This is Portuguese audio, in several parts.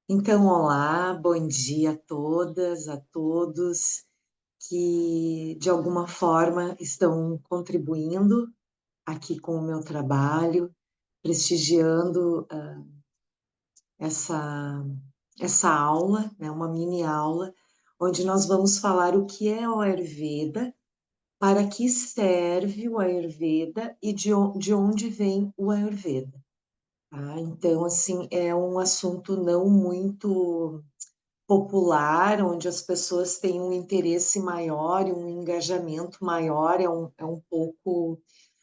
Então, olá, bom dia a todas, a todos que de alguma forma estão contribuindo aqui com o meu trabalho, prestigiando essa, essa aula, né, uma mini aula, onde nós vamos falar o que é o Ayurveda, para que serve o Ayurveda e de onde vem o Ayurveda. Tá? Então, assim, é um assunto não muito popular, onde as pessoas têm um interesse maior e um engajamento maior, é um pouco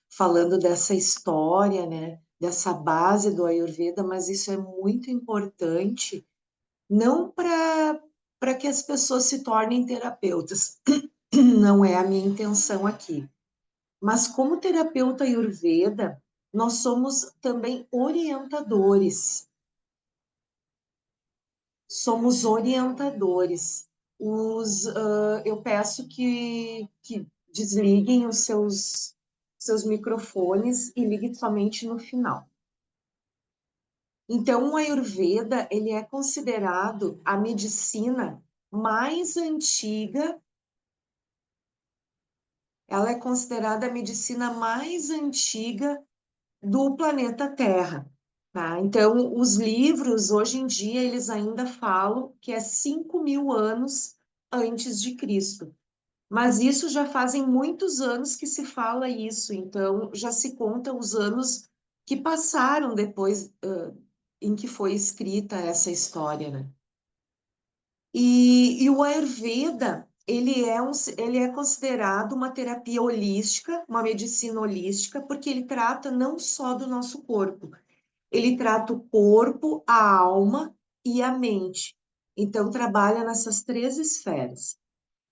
falando dessa história, né, dessa base do Ayurveda, mas isso é muito importante, não para que as pessoas se tornem terapeutas, não é a minha intenção aqui, mas como terapeuta Ayurveda, nós somos também orientadores. Somos orientadores. Eu peço que desliguem os seus microfones e liguem somente no final. Então, o Ayurveda, ele é considerado a medicina mais antiga, ela é considerada a medicina mais antiga do planeta Terra. Tá? Então, os livros, hoje em dia, eles ainda falam que é 5.000 anos antes de Cristo. Mas isso já fazem muitos anos que se fala isso, então já se conta os anos que passaram depois, em que foi escrita essa história, né? E o Ayurveda, ele é considerado uma terapia holística, uma medicina holística, porque ele trata não só do nosso corpo, ele trata o corpo, a alma e a mente. Então, trabalha nessas três esferas.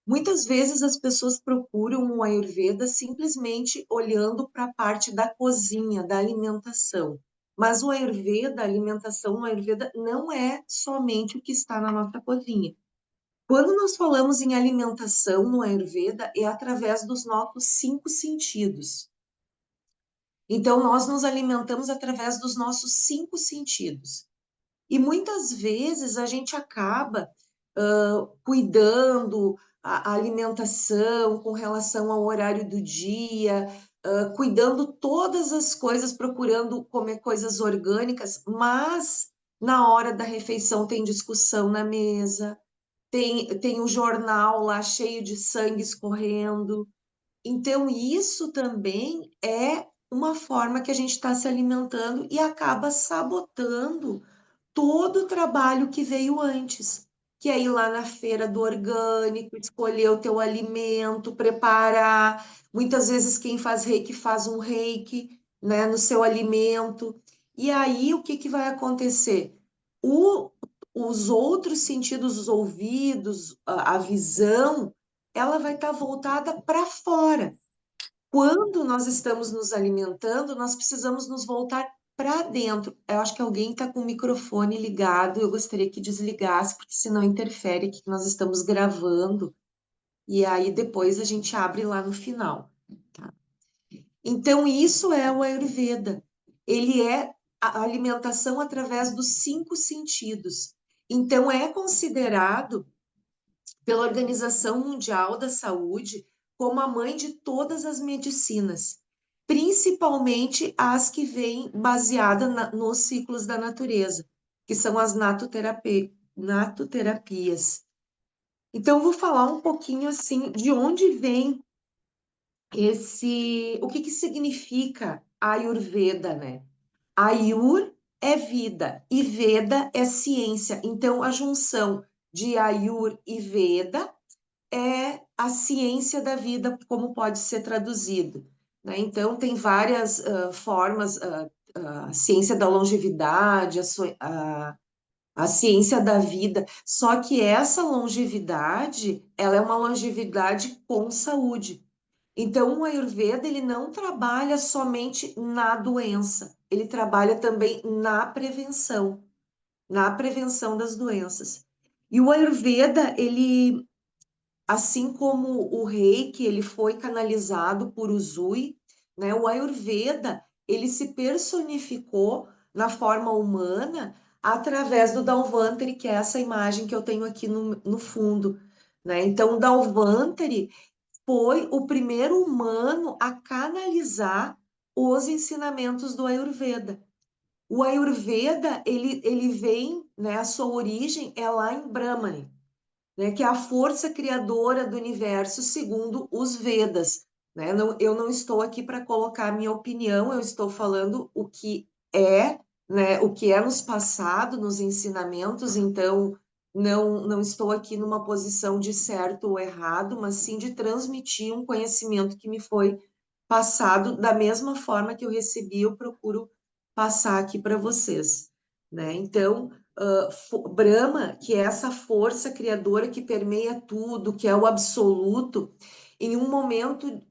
Muitas vezes as pessoas procuram o Ayurveda simplesmente olhando para a parte da cozinha, da alimentação. Mas o Ayurveda, a alimentação no Ayurveda não é somente o que está na nossa cozinha. Quando nós falamos em alimentação no Ayurveda, é através dos nossos cinco sentidos. Então, nós nos alimentamos através dos nossos cinco sentidos. E muitas vezes a gente acaba cuidando a alimentação com relação ao horário do dia, cuidando todas as coisas, procurando comer coisas orgânicas, mas na hora da refeição tem discussão na mesa, tem o jornal lá cheio de sangue escorrendo. Então, isso também é uma forma que a gente está se alimentando e acaba sabotando todo o trabalho que veio antes, que é ir lá na feira do orgânico, escolher o teu alimento, preparar. Muitas vezes quem faz um reiki, né, no seu alimento. E aí o que que vai acontecer? O, os outros sentidos, os ouvidos, a visão, ela vai estar voltada para fora. Quando nós estamos nos alimentando, nós precisamos nos voltar para dentro. Eu acho que alguém está com o microfone ligado, eu gostaria que desligasse, porque senão interfere aqui que nós estamos gravando, e aí depois a gente abre lá no final, tá? Então, isso é o Ayurveda. Ele é a alimentação através dos cinco sentidos. Então, é considerado pela Organização Mundial da Saúde como a mãe de todas as medicinas, principalmente as que vêm baseadas nos ciclos da natureza, que são as natoterapias. Então, eu vou falar um pouquinho assim de onde vem o que que significa Ayurveda, né? Ayur é vida e Veda é ciência. Então, a junção de Ayur e Veda é a ciência da vida, como pode ser traduzido, né? Então, tem várias formas, a ciência da longevidade, a ciência da vida, só que essa longevidade, ela é uma longevidade com saúde. Então, o Ayurveda, ele não trabalha somente na doença, ele trabalha também na prevenção das doenças. E o Ayurveda, ele assim como o reiki ele foi canalizado por Usui, né? O Ayurveda ele se personificou na forma humana através do Dalvantari, que é essa imagem que eu tenho aqui no fundo, né? Então, o Dalvantari foi o primeiro humano a canalizar os ensinamentos do Ayurveda. O Ayurveda, ele vem, né, a sua origem é lá em Brahmani, né, que é a força criadora do universo segundo os Vedas, né? Eu não estou aqui para colocar a minha opinião, eu estou falando o que é, né, o que é nos passado, nos ensinamentos, então não estou aqui numa posição de certo ou errado, mas sim de transmitir um conhecimento que me foi passado da mesma forma que eu recebi, eu procuro passar aqui para vocês, né? Então, Brahma, que é essa força criadora que permeia tudo, que é o absoluto, em um momento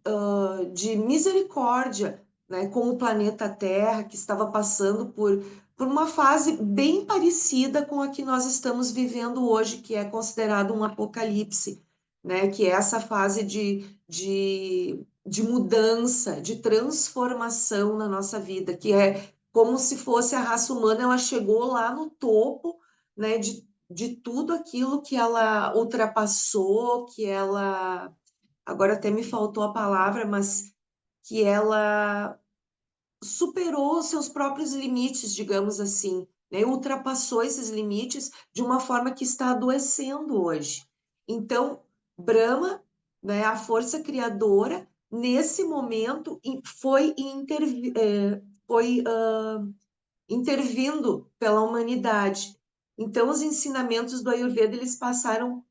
de misericórdia, né, com o planeta Terra, que estava passando por uma fase bem parecida com a que nós estamos vivendo hoje, que é considerado um apocalipse, né, que é essa fase de mudança, de transformação na nossa vida, que é como se fosse a raça humana, ela chegou lá no topo, né, de tudo aquilo que ela ultrapassou, que ela, agora até me faltou a palavra, mas que ela superou os seus próprios limites, digamos assim, né, ultrapassou esses limites de uma forma que está adoecendo hoje. Então, Brahma, né, a força criadora, nesse momento foi intervindo pela humanidade. Então, os ensinamentos do Ayurveda,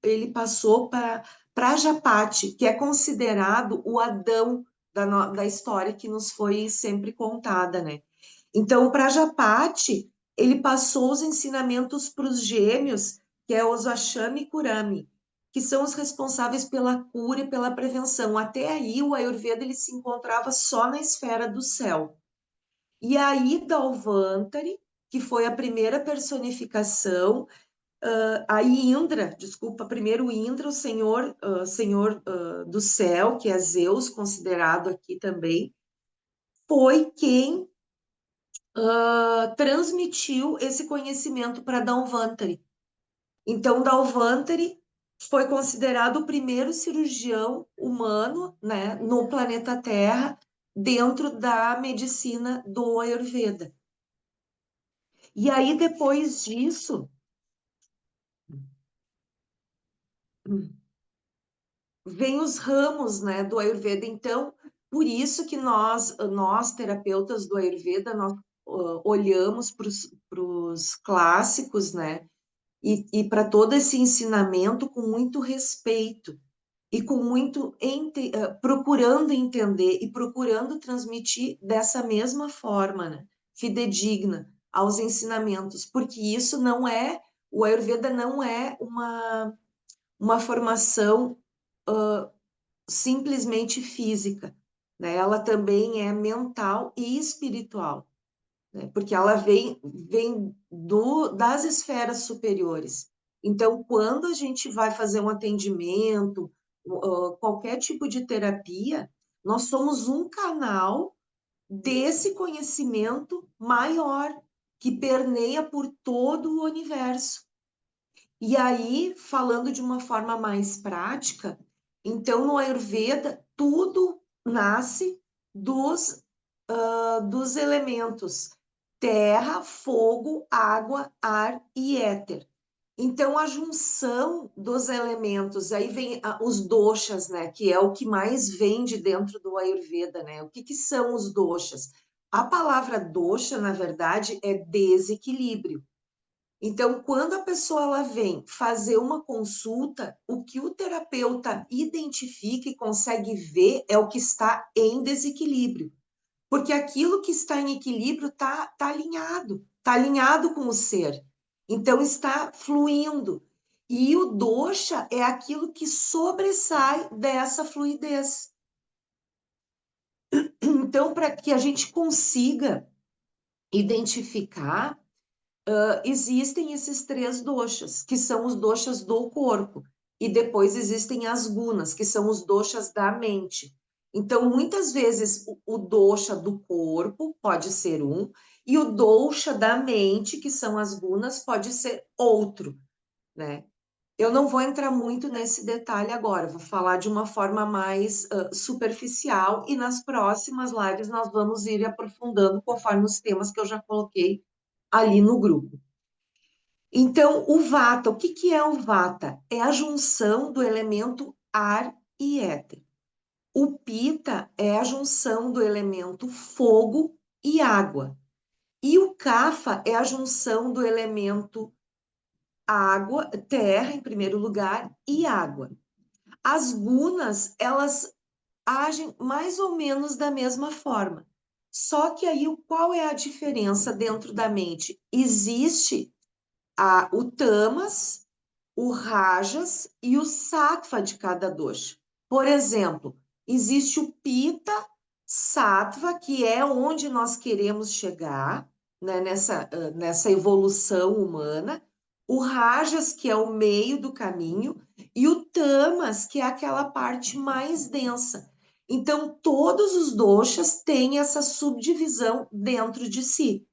ele passou para Prajapati, que é considerado o Adão da história que nos foi sempre contada, né? Então, o Prajapati, ele passou os ensinamentos para os gêmeos, que é os Ashami e Kurami, que são os responsáveis pela cura e pela prevenção. Até aí, o Ayurveda ele se encontrava só na esfera do céu. E aí, Dalvantari, que foi a primeira personificação, aí Indra, desculpa, primeiro Indra, o senhor do céu, que é Zeus, considerado aqui também, foi quem transmitiu esse conhecimento para Dalvantari. Então, Dalvantari foi considerado o primeiro cirurgião humano, né, no planeta Terra, dentro da medicina do Ayurveda. E aí, depois disso, vem os ramos, né, do Ayurveda. Então, por isso que nós terapeutas do Ayurveda, nós olhamos para os clássicos, né, e para todo esse ensinamento com muito respeito e com muito procurando entender e procurando transmitir dessa mesma forma, né, fidedigna aos ensinamentos, porque isso não é, o Ayurveda não é uma formação simplesmente física, né? Ela também é mental e espiritual, né? Porque ela vem das esferas superiores. Então, quando a gente vai fazer um atendimento, qualquer tipo de terapia, nós somos um canal desse conhecimento maior que permeia por todo o universo. E aí, falando de uma forma mais prática, então no Ayurveda tudo nasce dos elementos terra, fogo, água, ar e éter. Então a junção dos elementos, aí vem os doshas, né, que é o que mais vem de dentro do Ayurveda, né? O que são os doshas? A palavra dosha, na verdade, é desequilíbrio. Então, quando a pessoa ela vem fazer uma consulta, o que o terapeuta identifica e consegue ver é o que está em desequilíbrio. Porque aquilo que está em equilíbrio está alinhado com o ser. Então, está fluindo. E o dosha é aquilo que sobressai dessa fluidez. Então, para que a gente consiga identificar existem esses três doshas, que são os doshas do corpo, e depois existem as gunas, que são os doshas da mente. Então, muitas vezes, o dosha do corpo pode ser um, e o dosha da mente, que são as gunas, pode ser outro, né? Eu não vou entrar muito nesse detalhe agora, vou falar de uma forma mais superficial, e nas próximas lives nós vamos ir aprofundando conforme os temas que eu já coloquei ali no grupo. Então, o vata, o que que é o vata? É a junção do elemento ar e éter. O pita é a junção do elemento fogo e água. E o kapha é a junção do elemento água, terra, em primeiro lugar, e água. As gunas, elas agem mais ou menos da mesma forma. Só que aí, qual é a diferença dentro da mente? Existe o tamas, o rajas e o sattva de cada dosha. Por exemplo, existe o pita sattva, que é onde nós queremos chegar, né, nessa evolução humana, o rajas, que é o meio do caminho, e o tamas, que é aquela parte mais densa. Então, todos os doshas têm essa subdivisão dentro de si,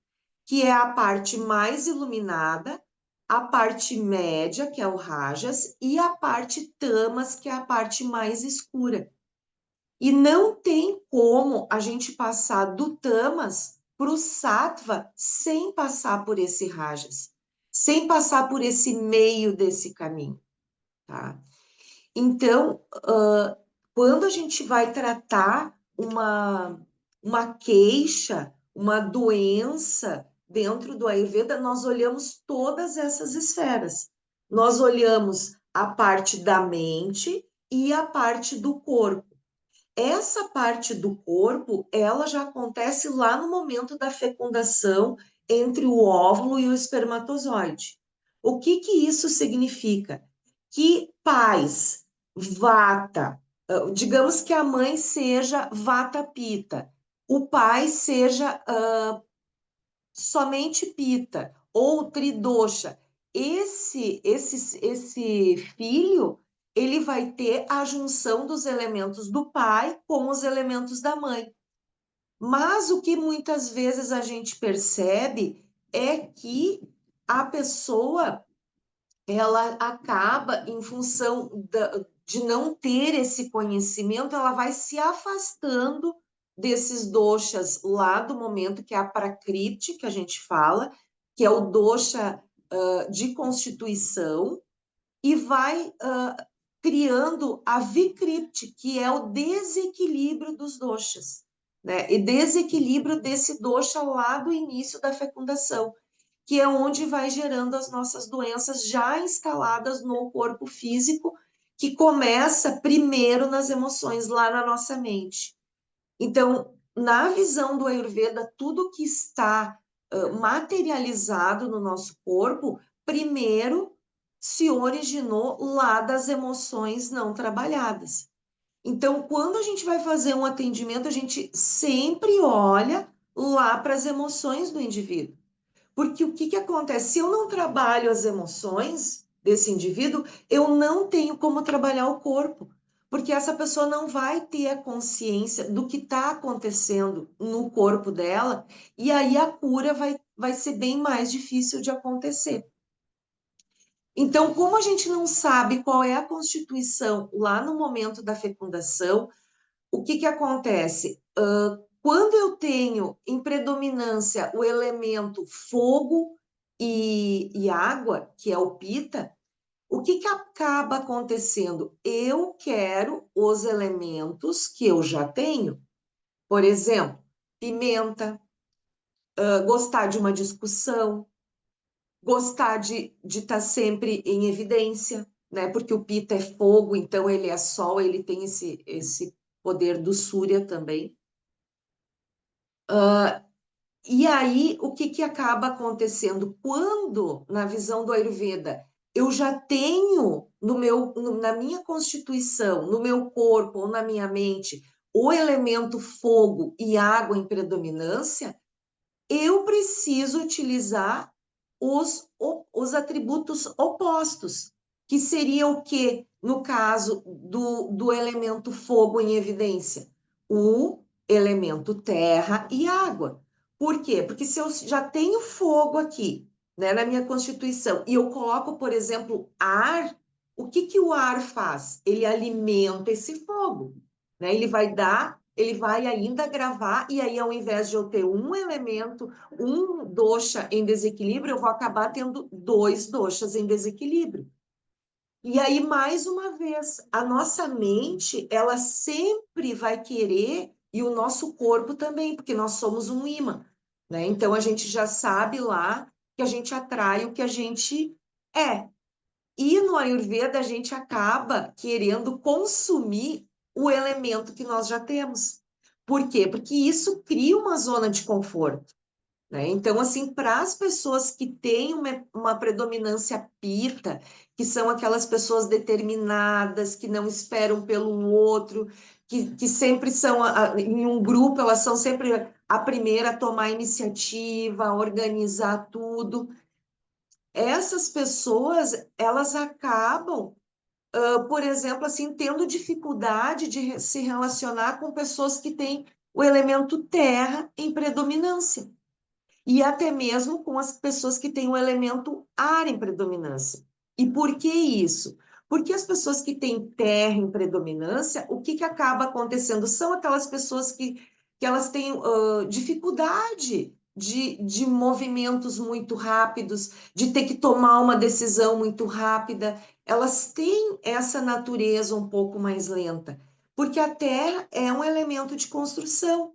que é a parte mais iluminada, a parte média, que é o rajas, e a parte tamas, que é a parte mais escura. E não tem como a gente passar do tamas para o sattva sem passar por esse rajas, sem passar por esse meio desse caminho, tá? Então, quando a gente vai tratar uma queixa, uma doença dentro do Ayurveda, nós olhamos todas essas esferas. Nós olhamos a parte da mente e a parte do corpo. Essa parte do corpo, ela já acontece lá no momento da fecundação entre o óvulo e o espermatozoide. O que que isso significa? Que pais vata, digamos que a mãe seja vata pita, o pai seja somente pita ou tridosha. Esse filho, ele vai ter a junção dos elementos do pai com os elementos da mãe. Mas o que muitas vezes a gente percebe é que a pessoa, ela acaba, em função de não ter esse conhecimento, ela vai se afastando desses doshas lá do momento, que é a prakriti, que a gente fala, que é o dosha de constituição, e vai criando a vikriti, que é o desequilíbrio dos doshas, né? E desequilíbrio desse dosha lá do início da fecundação, que é onde vai gerando as nossas doenças já instaladas no corpo físico, que começa primeiro nas emoções, lá na nossa mente. Então, na visão do Ayurveda, tudo que está materializado no nosso corpo, primeiro se originou lá das emoções não trabalhadas. Então, quando a gente vai fazer um atendimento, a gente sempre olha lá para as emoções do indivíduo. Porque o que que acontece? Se eu não trabalho as emoções desse indivíduo, eu não tenho como trabalhar o corpo. Porque essa pessoa não vai ter a consciência do que está acontecendo no corpo dela, e aí a cura vai ser bem mais difícil de acontecer. Então, como a gente não sabe qual é a constituição lá no momento da fecundação, o que que acontece? Quando eu tenho em predominância o elemento fogo e água, que é o pita, o que que acaba acontecendo? Eu quero os elementos que eu já tenho. Por exemplo, pimenta, gostar de uma discussão, gostar de estar sempre em evidência, né? Porque o pita é fogo, então ele é sol, ele tem esse poder do Surya também. E aí, o que que acaba acontecendo? Quando, na visão do Ayurveda, eu já tenho na minha constituição, no meu corpo ou na minha mente, o elemento fogo e água em predominância, eu preciso utilizar os atributos opostos, que seria o quê? No caso do elemento fogo em evidência? o elemento terra e água. Por quê? Porque se eu já tenho fogo aqui, né, na minha constituição, e eu coloco, por exemplo, ar, o que que o ar faz? Ele alimenta esse fogo, né? Ele vai ainda gravar, e aí, ao invés de eu ter um elemento, um dosha em desequilíbrio, eu vou acabar tendo dois doshas em desequilíbrio. E aí, mais uma vez, a nossa mente, ela sempre vai querer, e o nosso corpo também, porque nós somos um imã, né? Então, a gente já sabe lá que a gente atrai o que a gente é. E no Ayurveda, a gente acaba querendo consumir o elemento que nós já temos. Por quê? Porque isso cria uma zona de conforto, né? Então, assim, para as pessoas que têm uma predominância pita, que são aquelas pessoas determinadas, que não esperam pelo outro, que sempre são, em um grupo, elas são sempre a primeira a tomar a iniciativa, a organizar tudo. Essas pessoas, elas acabam, por exemplo, assim, tendo dificuldade de se relacionar com pessoas que têm o elemento terra em predominância e até mesmo com as pessoas que têm o elemento ar em predominância. E por que isso? Porque as pessoas que têm terra em predominância, o que acaba acontecendo? São aquelas pessoas que elas têm dificuldade de movimentos muito rápidos, de ter que tomar uma decisão muito rápida. Elas têm essa natureza um pouco mais lenta, porque a terra é um elemento de construção.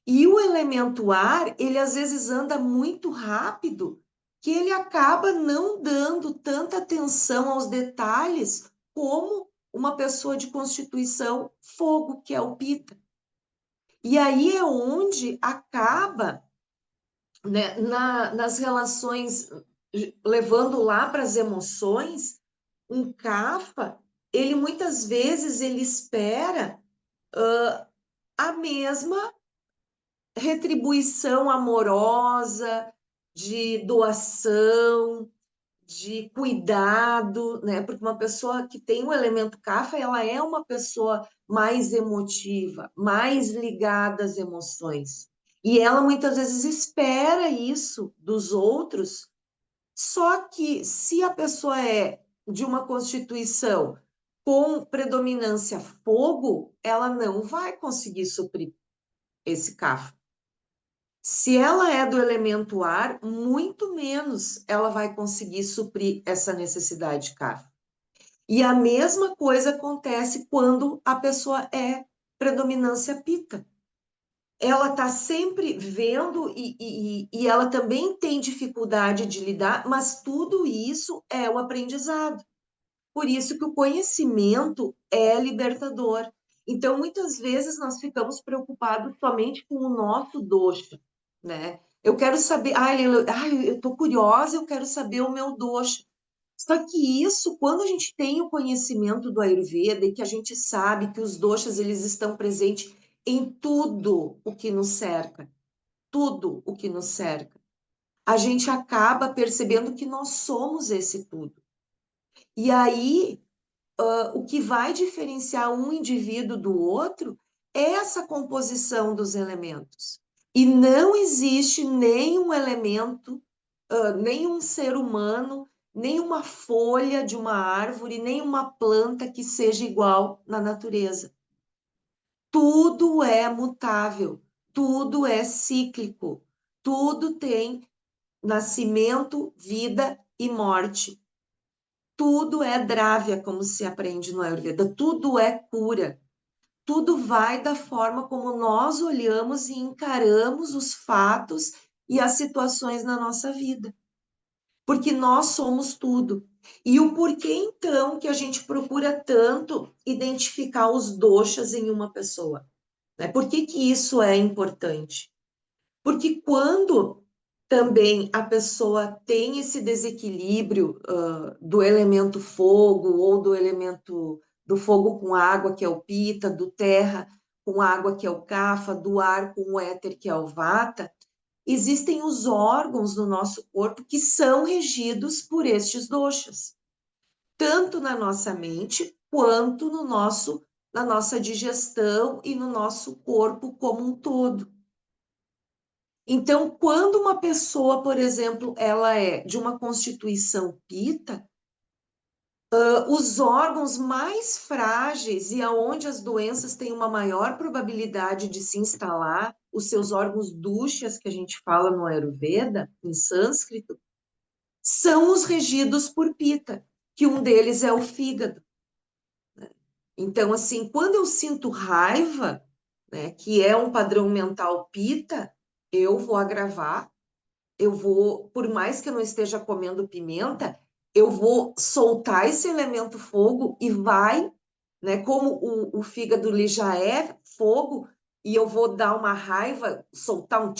E o elemento ar, ele às vezes anda muito rápido, que ele acaba não dando tanta atenção aos detalhes como uma pessoa de constituição fogo, que é o Pita. E aí é onde acaba, né, nas relações, levando lá para as emoções, um Kapha, ele muitas vezes ele espera a mesma retribuição amorosa, de doação, de cuidado, né? Porque uma pessoa que tem o elemento Kapha, ela é uma pessoa mais emotiva, mais ligada às emoções. E ela muitas vezes espera isso dos outros, só que se a pessoa é de uma constituição com predominância fogo, ela não vai conseguir suprir esse Kapha. Se ela é do elemento ar, muito menos ela vai conseguir suprir essa necessidade, cara. E a mesma coisa acontece quando a pessoa é predominância pita. Ela está sempre vendo e ela também tem dificuldade de lidar, mas tudo isso é o aprendizado. Por isso que o conhecimento é libertador. Então, muitas vezes nós ficamos preocupados somente com o nosso dosha, né? Eu quero saber, eu estou curiosa, eu quero saber o meu dosha. Só que isso, quando a gente tem o conhecimento do Ayurveda e que a gente sabe que os doshas eles estão presentes em tudo o que nos cerca, tudo o que nos cerca, a gente acaba percebendo que nós somos esse tudo. E aí o que vai diferenciar um indivíduo do outro é essa composição dos elementos. E não existe nenhum elemento, nenhum ser humano, nenhuma folha de uma árvore, nenhuma planta que seja igual na natureza. Tudo é mutável, tudo é cíclico, tudo tem nascimento, vida e morte. Tudo é drávia, como se aprende no Ayurveda, tudo é cura. Tudo vai da forma como nós olhamos e encaramos os fatos e as situações na nossa vida. Porque nós somos tudo. E o porquê, então, que a gente procura tanto identificar os doshas em uma pessoa? Né? Por que que isso é importante? Porque quando também a pessoa tem esse desequilíbrio do elemento fogo ou do elemento do fogo com água, que é o pita, do terra com água, que é o kapha, do ar com o éter, que é o vata, existem os órgãos do nosso corpo que são regidos por estes doshas, tanto na nossa mente quanto no na nossa digestão e no nosso corpo como um todo. Então, quando uma pessoa, por exemplo, ela é de uma constituição pita, os órgãos mais frágeis e aonde as doenças têm uma maior probabilidade de se instalar, os seus órgãos dushas, que a gente fala no Ayurveda, em sânscrito, são os regidos por pita, que um deles é o fígado. Então, assim, quando eu sinto raiva, né, que é um padrão mental pita, eu vou agravar, eu vou, por mais que eu não esteja comendo pimenta, eu vou soltar esse elemento fogo e vai, né? Como o fígado ele já é fogo, e eu vou dar uma raiva, soltar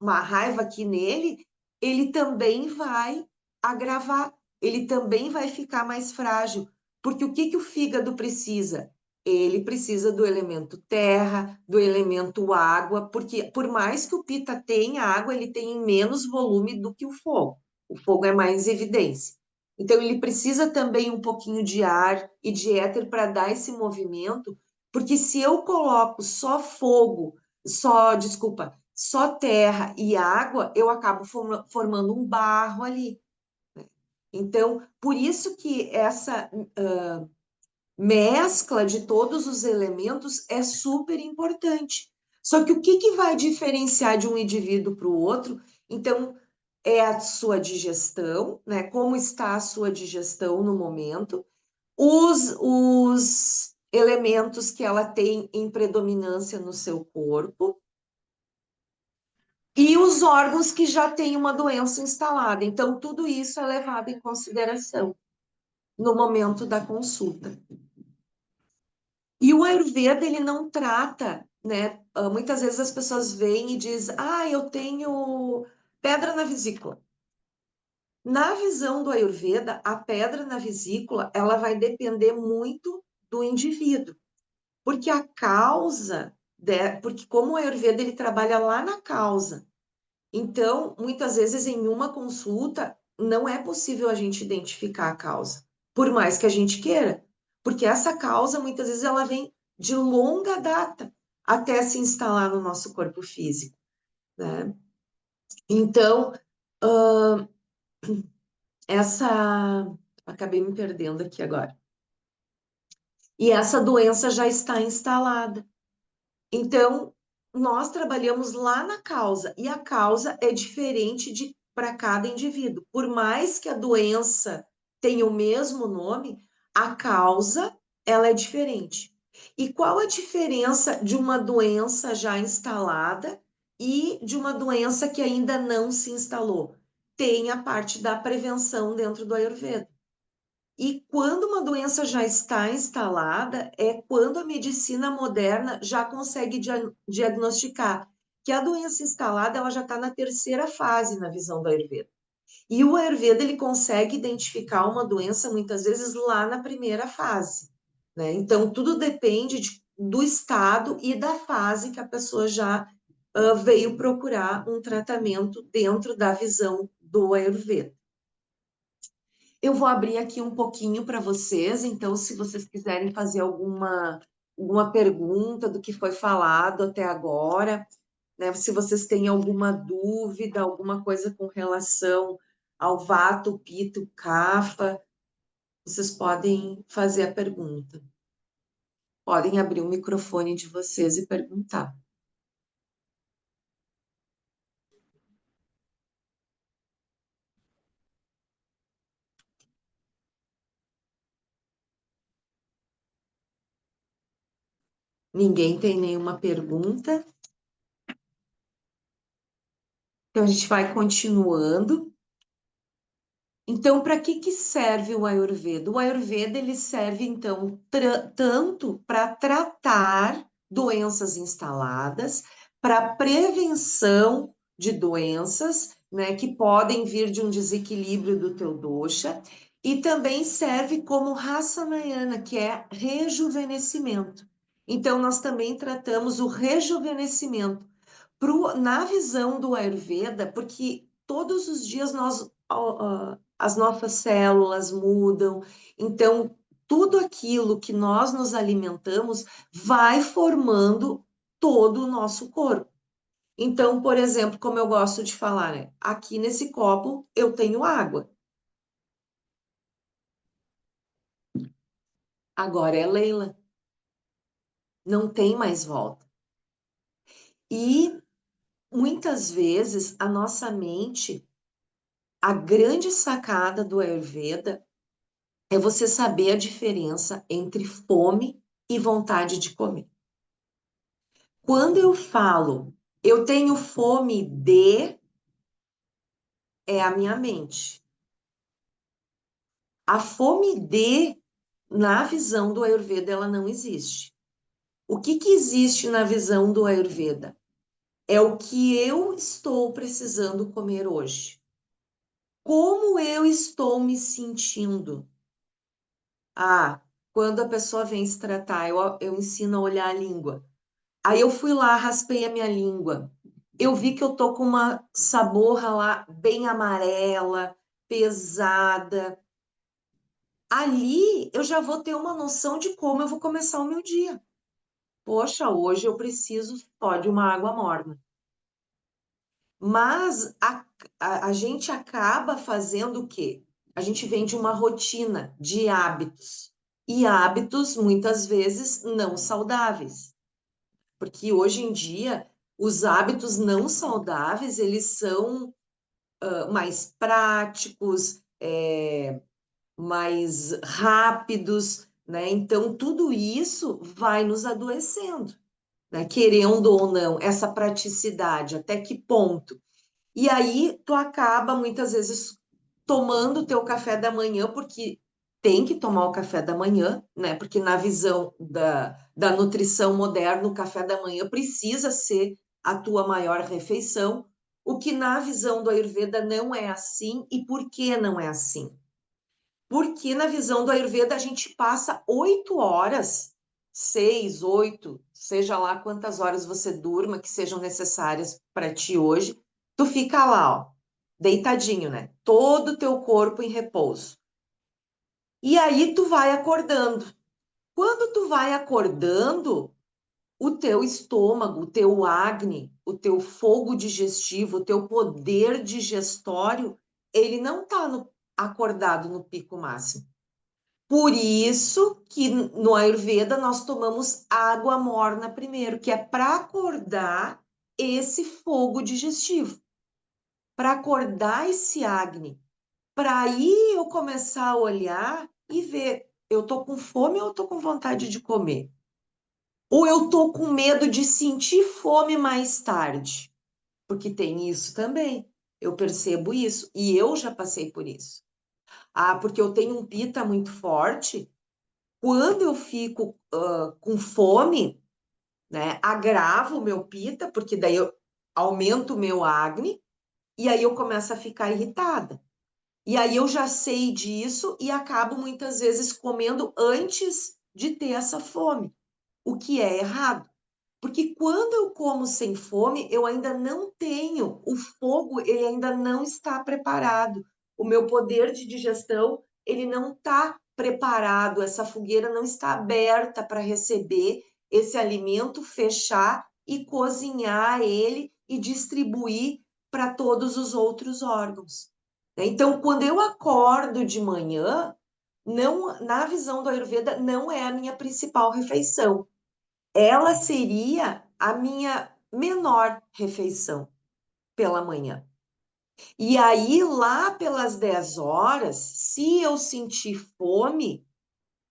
uma raiva aqui nele, ele também vai agravar, ele também vai ficar mais frágil. Porque o que que o fígado precisa? Ele precisa do elemento terra, do elemento água, porque por mais que o pita tenha água, ele tem menos volume do que o fogo. O fogo é mais evidência. Então, ele precisa também um pouquinho de ar e de éter para dar esse movimento, porque se eu coloco só fogo, desculpa, só terra e água, eu acabo formando um barro ali. Então, por isso que essa mescla de todos os elementos é super importante. Só que o que que vai diferenciar de um indivíduo para o outro? Então, é a sua digestão, né? Como está a sua digestão no momento, os elementos que ela tem em predominância no seu corpo e os órgãos que já têm uma doença instalada. Então, tudo isso é levado em consideração no momento da consulta. E o Ayurveda, ele não trata, né? Muitas vezes as pessoas vêm e dizem, eu tenho pedra na vesícula. Na visão do Ayurveda, a pedra na vesícula, ela vai depender muito do indivíduo, porque a causa, porque como o Ayurveda, ele trabalha lá na causa, então, muitas vezes em uma consulta, não é possível a gente identificar a causa, por mais que a gente queira, porque essa causa, muitas vezes, ela vem de longa data até se instalar no nosso corpo físico, né? Então, essa... Acabei me perdendo aqui agora. E essa doença já está instalada. Então, nós trabalhamos lá na causa, e a causa é diferente de para cada indivíduo. Por mais que a doença tenha o mesmo nome, a causa ela é diferente. E qual a diferença de uma doença já instalada e de uma doença que ainda não se instalou? Tem a parte da prevenção dentro do Ayurveda. E quando uma doença já está instalada, é quando a medicina moderna já consegue diagnosticar que a doença instalada ela já está na terceira fase na visão do Ayurveda. E o Ayurveda ele consegue identificar uma doença muitas vezes lá na primeira fase, né? Então tudo depende do estado e da fase que a pessoa já veio procurar um tratamento dentro da visão do Ayurveda. Eu vou abrir aqui um pouquinho para vocês, então, se vocês quiserem fazer alguma pergunta do que foi falado até agora, né? Se vocês têm alguma dúvida, alguma coisa com relação ao Vata, Pitta, Kapha, vocês podem fazer a pergunta. Podem abrir o microfone de vocês e perguntar. Ninguém tem nenhuma pergunta? Então, a gente vai continuando. Então, para que que serve o Ayurveda? O Ayurveda ele serve então tanto para tratar doenças instaladas, para prevenção de doenças, né, que podem vir de um desequilíbrio do teu dosha, e também serve como Rasamayana, que é rejuvenescimento. Então, nós também tratamos o rejuvenescimento na visão do Ayurveda, porque todos os dias as nossas células mudam, então tudo aquilo que nós nos alimentamos vai formando todo o nosso corpo. Então, por exemplo, como eu gosto de falar, né? Aqui nesse copo eu tenho água. Agora é Leila. Não tem mais volta. E muitas vezes a nossa mente, a grande sacada do Ayurveda é você saber a diferença entre fome e vontade de comer. Quando eu falo, eu tenho fome de, é a minha mente. A fome de, na visão do Ayurveda, ela não existe. O que que existe na visão do Ayurveda? É o que eu estou precisando comer hoje. Como eu estou me sentindo? Ah, quando a pessoa vem se tratar, eu ensino a olhar a língua. Aí eu fui lá, raspei a minha língua. Eu vi que eu tô com uma saborra lá bem amarela, pesada. Ali eu já vou ter uma noção de como eu vou começar o meu dia. Poxa, hoje eu preciso só de uma água morna. Mas a gente acaba fazendo o quê? A gente vem de uma rotina de hábitos. E hábitos, muitas vezes, não saudáveis. Porque hoje em dia, os hábitos não saudáveis, eles são mais práticos, mais rápidos, né? Então, tudo isso vai nos adoecendo, né? Querendo ou não, essa praticidade, até que ponto? E aí tu acaba muitas vezes tomando o teu café da manhã, porque tem que tomar o café da manhã, né? Porque na visão da nutrição moderna, o café da manhã precisa ser a tua maior refeição, o que na visão do Ayurveda não é assim. E por que não é assim? Porque na visão do Ayurveda a gente passa 8 horas, 6, 8, seja lá quantas horas você durma, que sejam necessárias para ti hoje, tu fica lá, ó, deitadinho, né? Todo o teu corpo em repouso. E aí tu vai acordando. Quando tu vai acordando, o teu estômago, o teu Agni, o teu fogo digestivo, o teu poder digestório, ele não está acordado no pico máximo. Por isso que no Ayurveda nós tomamos água morna primeiro, que é para acordar esse fogo digestivo, para acordar esse Agni, para aí eu começar a olhar e ver, eu tô com fome ou eu tô com vontade de comer? Ou eu tô com medo de sentir fome mais tarde? Porque tem isso também. Eu percebo isso e eu já passei por isso. Ah, porque eu tenho um pita muito forte. Quando eu fico com fome, né, agravo o meu pita, porque daí eu aumento o meu Agni, e aí eu começo a ficar irritada. E aí eu já sei disso e acabo muitas vezes comendo antes de ter essa fome, o que é errado. Porque quando eu como sem fome, eu ainda não tenho, o fogo, ele ainda não está preparado. O meu poder de digestão, ele não está preparado, essa fogueira não está aberta para receber esse alimento, fechar e cozinhar ele e distribuir para todos os outros órgãos. Então, quando eu acordo de manhã, não, na visão do Ayurveda, não é a minha principal refeição, ela seria a minha menor refeição pela manhã. E aí, lá pelas 10 horas, se eu sentir fome,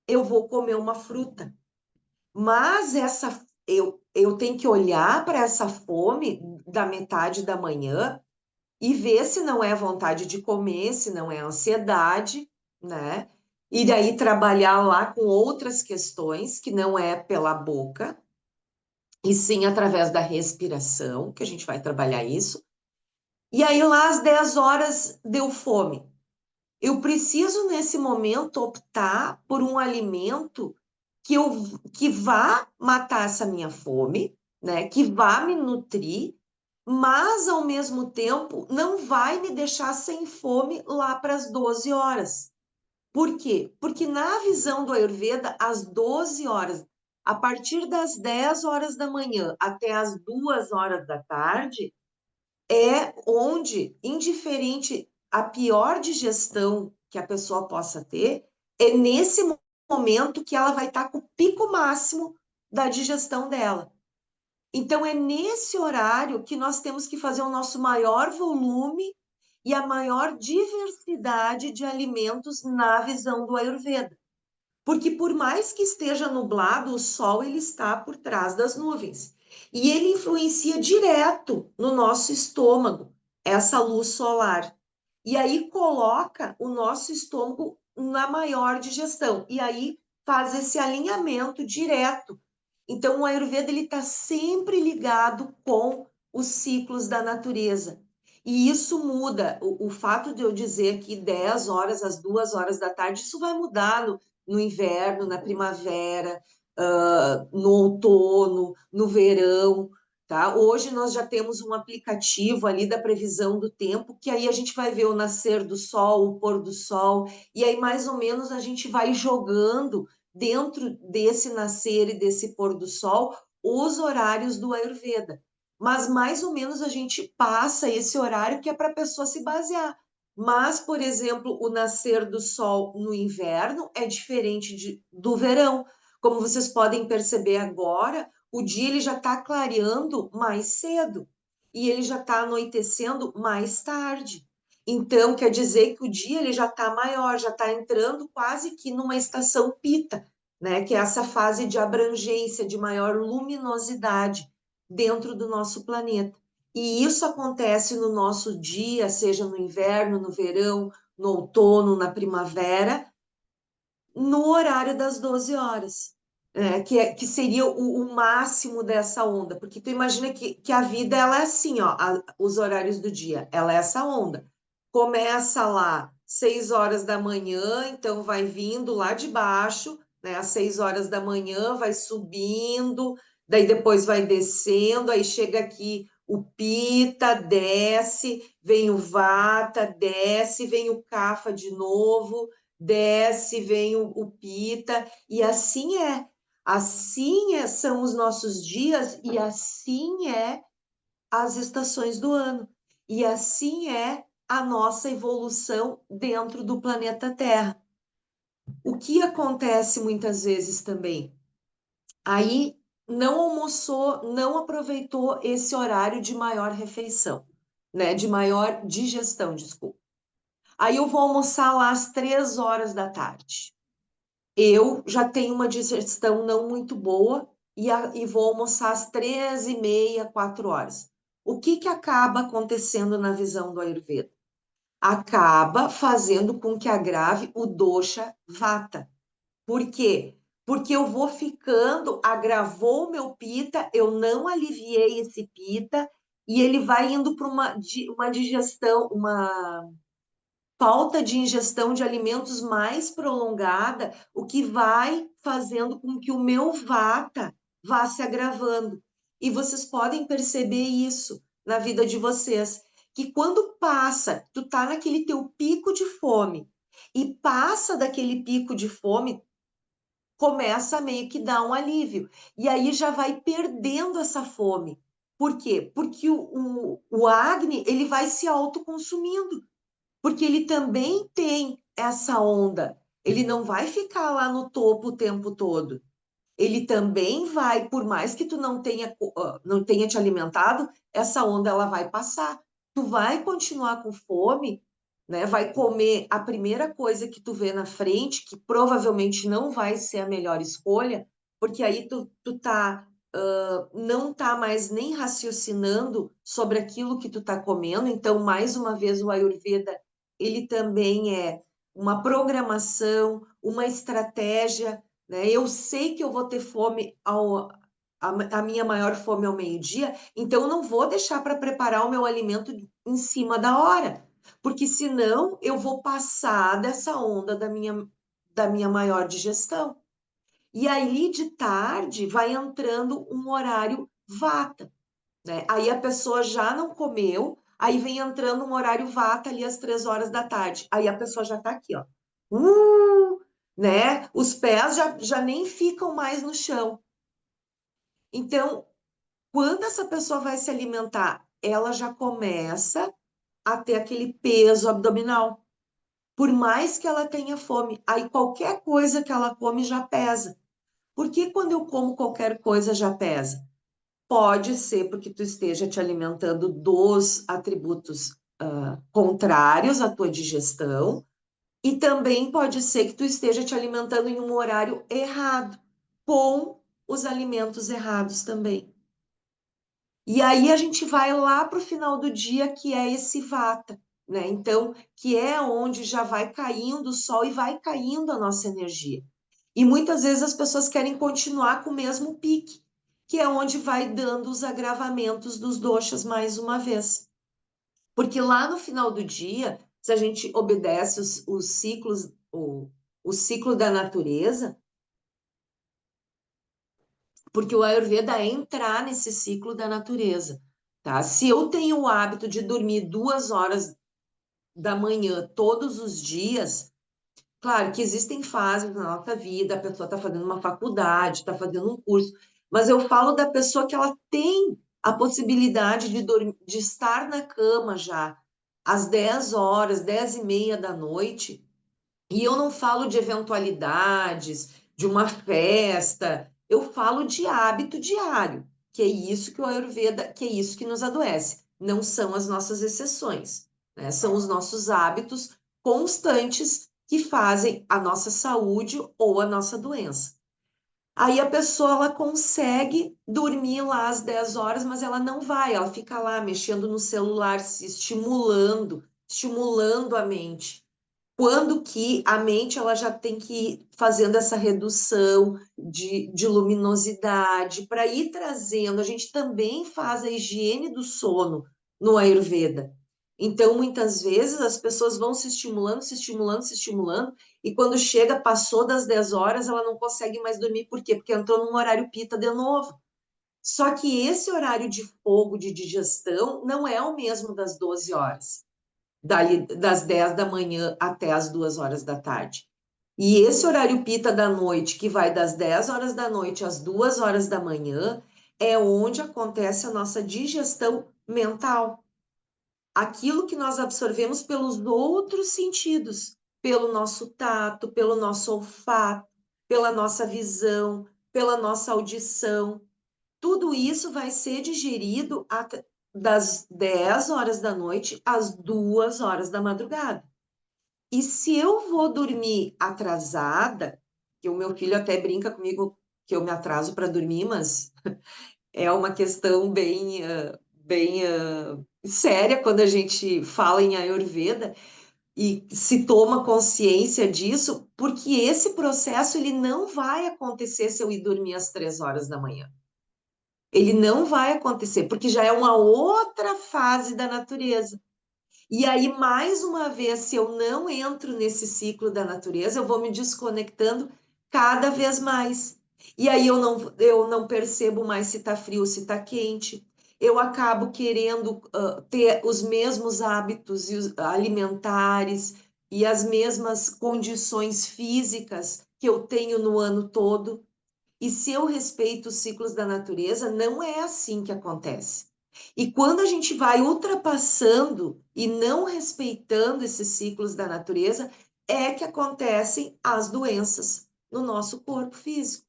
eu vou comer uma fruta. Mas eu tenho que olhar para essa fome da metade da manhã e ver se não é vontade de comer, se não é ansiedade, né? E daí trabalhar lá com outras questões que não é pela boca, e sim através da respiração, que a gente vai trabalhar isso. E aí, lá às 10 horas, deu fome. Eu preciso, nesse momento, optar por um alimento que vá matar essa minha fome, né? Que vá me nutrir, mas, ao mesmo tempo, não vai me deixar sem fome lá para as 12 horas. Por quê? Porque na visão do Ayurveda, às 12 horas, a partir das 10 horas da manhã até as 2 horas da tarde, é onde, indiferente a pior digestão que a pessoa possa ter, é nesse momento que ela vai estar com o pico máximo da digestão dela. Então, é nesse horário que nós temos que fazer o nosso maior volume e a maior diversidade de alimentos na visão do Ayurveda. Porque por mais que esteja nublado, o sol ele está por trás das nuvens. E ele influencia direto no nosso estômago, essa luz solar. E aí coloca o nosso estômago na maior digestão. E aí faz esse alinhamento direto. Então o Ayurveda ele está sempre ligado com os ciclos da natureza. E isso muda. O fato de eu dizer que 10 horas às 2 horas da tarde, isso vai mudar no inverno, na primavera, no outono, no verão, tá? Hoje nós já temos um aplicativo ali da previsão do tempo, que aí a gente vai ver o nascer do sol, o pôr do sol, e aí mais ou menos a gente vai jogando dentro desse nascer e desse pôr do sol os horários do Ayurveda. Mas mais ou menos a gente passa esse horário que é para a pessoa se basear. Mas, por exemplo, o nascer do sol no inverno é diferente do verão. Como vocês podem perceber agora, o dia ele já está clareando mais cedo e ele já está anoitecendo mais tarde. Então, quer dizer que o dia ele já está maior, já está entrando quase que numa estação pita, né? Que é essa fase de abrangência, de maior luminosidade dentro do nosso planeta. E isso acontece no nosso dia, seja no inverno, no verão, no outono, na primavera, no horário das 12 horas, que seria o máximo dessa onda, porque tu imagina que a vida ela é assim, ó, os horários do dia, ela é essa onda. Começa lá 6 horas da manhã, então vai vindo lá de baixo, né, às 6 horas da manhã, vai subindo, daí depois vai descendo, aí chega aqui o Pita, desce, vem o Vata, desce, vem o Kapha de novo, desce, vem o Pita, e assim é. São os nossos dias, e assim é as estações do ano. E assim é a nossa evolução dentro do planeta Terra. O que acontece muitas vezes também? Aí não almoçou, não aproveitou esse horário de maior refeição, né? De maior digestão, desculpa. Aí eu vou almoçar lá às 3 horas da tarde. Eu já tenho uma digestão não muito boa e vou almoçar às 3h30, 4 horas. O que acaba acontecendo na visão do Ayurveda? Acaba fazendo com que agrave o dosha vata. Por quê? Porque eu vou ficando, agravou o meu pita, eu não aliviei esse pita, e ele vai indo para uma digestão, uma falta de ingestão de alimentos mais prolongada, o que vai fazendo com que o meu vata vá se agravando. E vocês podem perceber isso na vida de vocês, que quando passa, tu tá naquele teu pico de fome e passa daquele pico de fome, começa a meio que dar um alívio. E aí já vai perdendo essa fome. Por quê? Porque o Agni, ele vai se autoconsumindo porque ele também tem essa onda. Ele não vai ficar lá no topo o tempo todo. Ele também vai, por mais que tu não tenha te alimentado, essa onda ela vai passar. Tu vai continuar com fome, né? Vai comer a primeira coisa que tu vê na frente, que provavelmente não vai ser a melhor escolha, porque aí não tá mais nem raciocinando sobre aquilo que tu tá comendo. Então, mais uma vez, o Ayurveda, ele também é uma programação, uma estratégia, né? Eu sei que eu vou ter fome a minha maior fome ao meio-dia, então eu não vou deixar para preparar o meu alimento em cima da hora, porque senão eu vou passar dessa onda da minha maior digestão. E aí de tarde vai entrando um horário vata, né? Aí a pessoa já não comeu, aí vem entrando um horário vata ali às 3 horas da tarde. Aí a pessoa já tá aqui, ó. uh, né? Os pés já nem ficam mais no chão. Então, quando essa pessoa vai se alimentar, ela já começa a ter aquele peso abdominal. Por mais que ela tenha fome, aí qualquer coisa que ela come já pesa. Por que quando eu como qualquer coisa já pesa? Pode ser porque tu esteja te alimentando dos atributos contrários à tua digestão, e também pode ser que tu esteja te alimentando em um horário errado, com os alimentos errados também. E aí a gente vai lá para o final do dia, que é esse vata, né? Então, que é onde já vai caindo o sol e vai caindo a nossa energia. E muitas vezes as pessoas querem continuar com o mesmo pique, que é onde vai dando os agravamentos dos doshas mais uma vez. Porque lá no final do dia, se a gente obedece os ciclos, o ciclo da natureza, porque o Ayurveda é entrar nesse ciclo da natureza, tá? Se eu tenho o hábito de dormir 2 horas da manhã todos os dias, claro que existem fases na nossa vida, a pessoa está fazendo uma faculdade, está fazendo um curso, mas eu falo da pessoa que ela tem a possibilidade de dormir, de estar na cama já às 10 horas, 10:30 da noite, e eu não falo de eventualidades, de uma festa, eu falo de hábito diário, que é isso que o Ayurveda, que é isso que nos adoece. Não são as nossas exceções, né? São os nossos hábitos constantes que fazem a nossa saúde ou a nossa doença. Aí a pessoa ela consegue dormir lá às 10 horas, mas ela não vai, ela fica lá mexendo no celular, se estimulando, estimulando a mente, quando que a mente ela já tem que ir fazendo essa redução de luminosidade para ir trazendo. A gente também faz a higiene do sono no Ayurveda. Então, muitas vezes as pessoas vão se estimulando, se estimulando, se estimulando, e quando chega, passou das 10 horas, ela não consegue mais dormir. Por quê? Porque entrou num horário pita de novo. Só que esse horário de fogo, de digestão, não é o mesmo das 12 horas das 10 da manhã até as 2 horas da tarde. E esse horário pita da noite, que vai das 10 horas da noite às 2 horas da manhã, é onde acontece a nossa digestão mental. Aquilo que nós absorvemos pelos outros sentidos, pelo nosso tato, pelo nosso olfato, pela nossa visão, pela nossa audição. Tudo isso vai ser digerido das 10 horas da noite às 2 horas da madrugada. E se eu vou dormir atrasada, que o meu filho até brinca comigo que eu me atraso para dormir, mas é uma questão bem séria quando a gente fala em Ayurveda e se toma consciência disso, porque esse processo ele não vai acontecer se eu ir dormir às 3 horas da manhã. Ele não vai acontecer, porque já é uma outra fase da natureza. E aí, mais uma vez, se eu não entro nesse ciclo da natureza, eu vou me desconectando cada vez mais. E aí eu não percebo mais se está frio ou se está quente. Eu acabo querendo ter os mesmos hábitos alimentares e as mesmas condições físicas que eu tenho no ano todo. E se eu respeito os ciclos da natureza, não é assim que acontece. E quando a gente vai ultrapassando e não respeitando esses ciclos da natureza, é que acontecem as doenças no nosso corpo físico.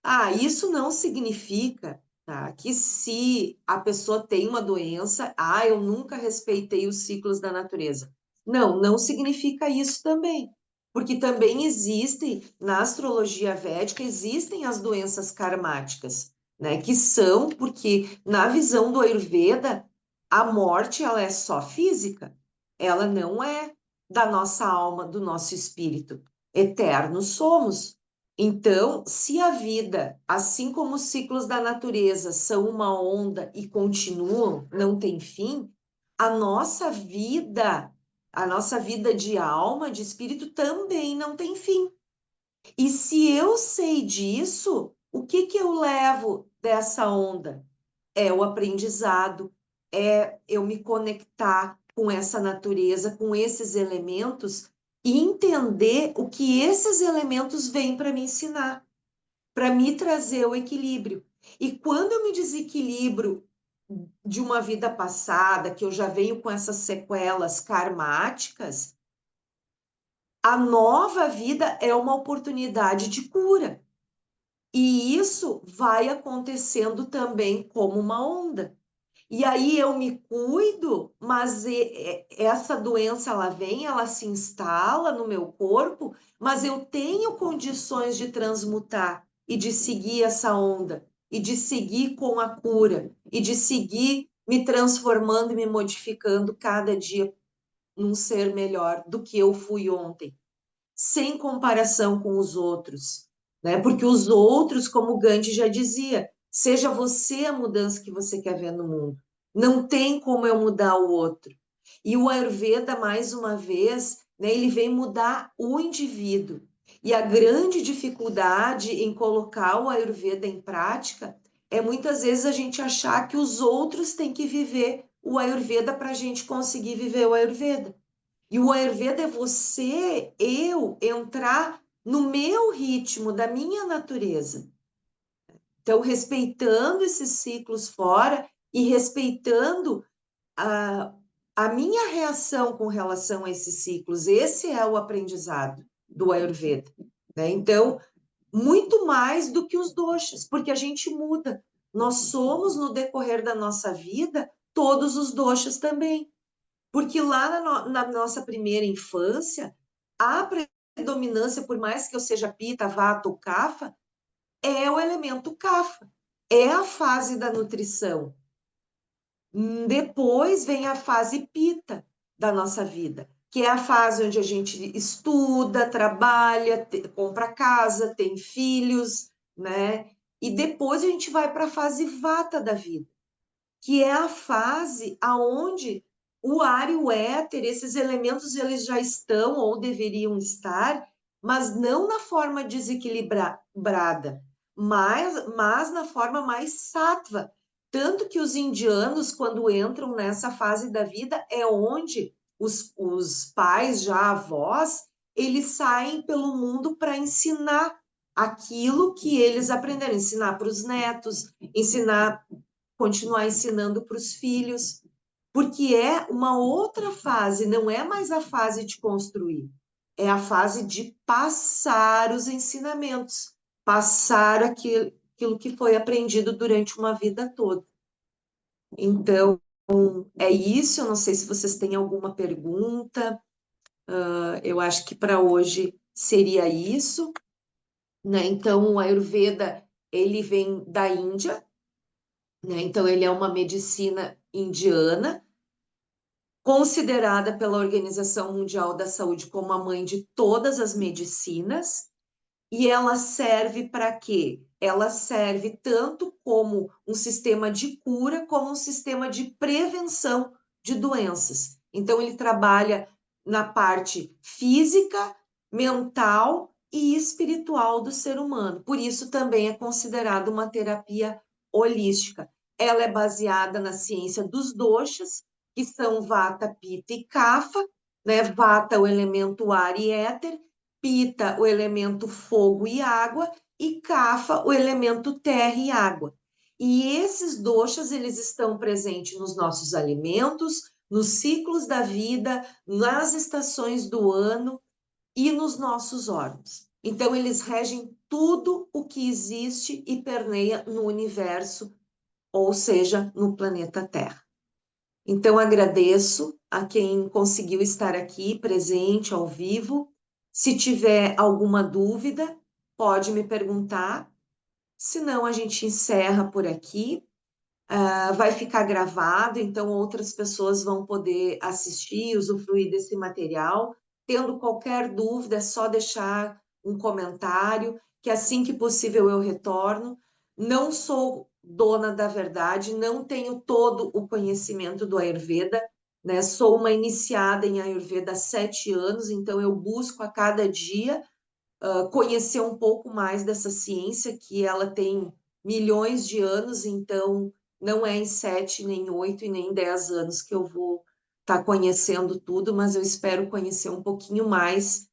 Ah, isso não significa, tá, que se a pessoa tem uma doença, eu nunca respeitei os ciclos da natureza. Não, não significa isso também. Porque também existem, na astrologia védica, existem as doenças karmáticas, né? Que são, porque na visão do Ayurveda, a morte ela é só física, ela não é da nossa alma, do nosso espírito. Eternos somos. Então, se a vida, assim como os ciclos da natureza, são uma onda e continuam, não tem fim, a nossa vida, a nossa vida de alma, de espírito, também não tem fim. E se eu sei disso, o que que eu levo dessa onda? É o aprendizado, é eu me conectar com essa natureza, com esses elementos e entender o que esses elementos vêm para me ensinar, para me trazer o equilíbrio. E quando eu me desequilibro de uma vida passada, que eu já venho com essas sequelas karmáticas, a nova vida é uma oportunidade de cura. E isso vai acontecendo também como uma onda. E aí eu me cuido, mas essa doença ela vem, ela se instala no meu corpo, mas eu tenho condições de transmutar e de seguir essa onda, e de seguir com a cura, e de seguir me transformando e me modificando cada dia num ser melhor do que eu fui ontem, sem comparação com os outros, né? Porque os outros, como Gandhi já dizia, seja você a mudança que você quer ver no mundo. Não tem como eu mudar o outro. E o Ayurveda, mais uma vez, né, ele vem mudar o indivíduo. E a grande dificuldade em colocar o Ayurveda em prática é muitas vezes a gente achar que os outros têm que viver o Ayurveda para a gente conseguir viver o Ayurveda. E o Ayurveda é você, eu, entrar no meu ritmo, da minha natureza. Então, respeitando esses ciclos fora e respeitando a, a minha reação com relação a esses ciclos. Esse é o aprendizado do Ayurveda, né? Então, muito mais do que os doshas, porque a gente muda. Nós somos, no decorrer da nossa vida, todos os doshas também. Porque lá na nossa primeira infância, a predominância, por mais que eu seja pita, vata ou kapha, é o elemento kapha. É a fase da nutrição. Depois vem a fase pita da nossa vida, que é a fase onde a gente estuda, trabalha, compra casa, tem filhos, né? E depois a gente vai para a fase vata da vida, que é a fase aonde o ar e o éter, esses elementos, eles já estão ou deveriam estar, mas não na forma desequilibrada, mas na forma mais sattva. Tanto que os indianos, quando entram nessa fase da vida, é onde os pais, já avós, eles saem pelo mundo para ensinar aquilo que eles aprenderam, ensinar para os netos, ensinar, continuar ensinando para os filhos, porque é uma outra fase, não é mais a fase de construir, é a fase de passar os ensinamentos, passar aquilo que foi aprendido durante uma vida toda. Então, é isso. Eu não sei se vocês têm alguma pergunta. Eu acho que para hoje seria isso, né? Então, o Ayurveda, ele vem da Índia, né? Então, ele é uma medicina indiana, considerada pela Organização Mundial da Saúde como a mãe de todas as medicinas, e ela serve para quê? Ela serve tanto como um sistema de cura, como um sistema de prevenção de doenças. Então, ele trabalha na parte física, mental e espiritual do ser humano. Por isso, também é considerada uma terapia holística. Ela é baseada na ciência dos doshas, que são Vata, Pitta e Kapha, né? Vata, o elemento ar e éter, Pita, o elemento fogo e água, e Kapha, o elemento terra e água. E esses doshas, eles estão presentes nos nossos alimentos, nos ciclos da vida, nas estações do ano e nos nossos órgãos. Então, eles regem tudo o que existe e permeia no universo, ou seja, no planeta Terra. Então, agradeço a quem conseguiu estar aqui presente ao vivo. Se tiver alguma dúvida, pode me perguntar. Se não, a gente encerra por aqui. Vai ficar gravado, então outras pessoas vão poder assistir, usufruir desse material. Tendo qualquer dúvida, é só deixar um comentário, que assim que possível eu retorno. Não sou dona da verdade, não tenho todo o conhecimento do Ayurveda, né? Sou uma iniciada em Ayurveda há 7 anos, então eu busco a cada dia conhecer um pouco mais dessa ciência, que ela tem milhões de anos, então não é em 7, nem 8 e nem 10 anos que eu vou tá conhecendo tudo, mas eu espero conhecer um pouquinho mais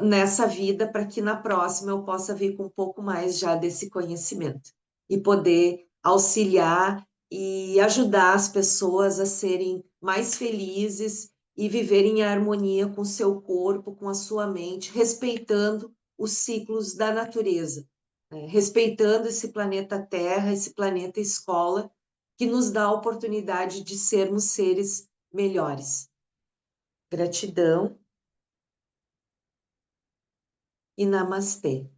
nessa vida para que na próxima eu possa vir com um pouco mais já desse conhecimento e poder auxiliar e ajudar as pessoas a serem mais felizes e viverem em harmonia com o seu corpo, com a sua mente, respeitando os ciclos da natureza, né? Respeitando esse planeta Terra, esse planeta escola, que nos dá a oportunidade de sermos seres melhores. Gratidão e namastê.